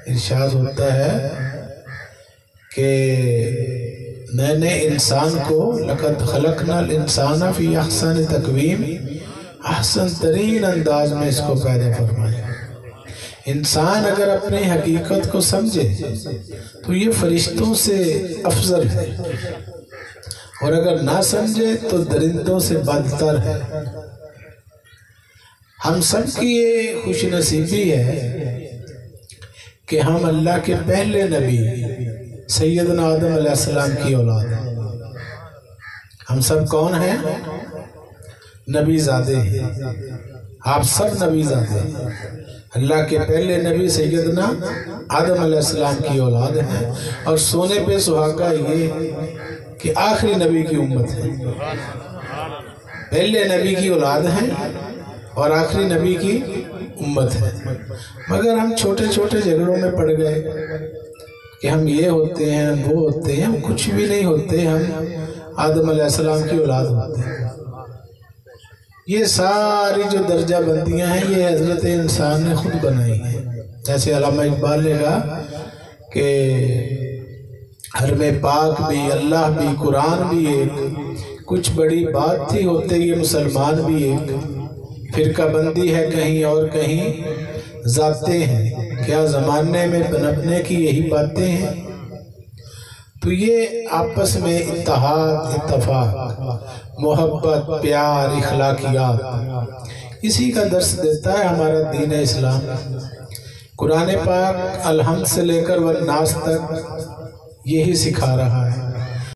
ارشاد ہوتا ہے کہ میں نے انسان کو لقد خلقنا الانسان فی احسن تقویم، احسن ترین انداز میں اس کو پیدا فرمایا۔ انسان اگر اپنی حقیقت کو سمجھے تو یہ فرشتوں سے افضل ہے، اور اگر نہ سمجھے تو درندوں سے بدتر ہے۔ ہم سب کی یہ خوش نصیبی ہے کہ ہم اللہ کے پہلے نبی سیدنا آدم علیہ السلام کی اولاد ہیں۔ ہم سب کون ہیں؟ نبی زادے ہیں۔ آپ سب نبی زادے ہیں۔ اللہ کے پہلے نبی سیدنا آدم علیہ السلام کی اولاد ہیں، اور سونے پہ سہاگا یہ کہ آخری نبی کی امت ہے۔ پہلے نبی کی اولاد ہیں اور آخری نبی کی امت ہے، مگر ہم چھوٹے چھوٹے جھگڑوں میں پڑ گئے کہ ہم یہ ہوتے ہیں، وہ ہوتے ہیں۔ ہم کچھ بھی نہیں ہوتے، ہم آدم علیہ السلام کی اولاد ہوتے ہیں۔ یہ ساری جو درجہ بندیاں ہیں یہ حضرت انسان نے خود بنائی ہیں۔ جیسے علامہ اقبال نے کہا کہ حرم پاک بھی، اللہ بھی، قرآن بھی ایک، کچھ بڑی بات تھی ہوتے یہ مسلمان بھی ایک، فرقہ بندی ہے کہیں اور کہیں ذاتیں ہیں، کیا زمانے میں پنپنے کی یہی باتیں ہیں۔ تو یہ آپس میں اتحاد، اتفاق، محبت، پیار، اخلاقیات، اسی کا درس دیتا ہے ہمارا دین اسلام۔ قرآن پاک الحمد سے لے کر والناس تک یہی سکھا رہا ہے۔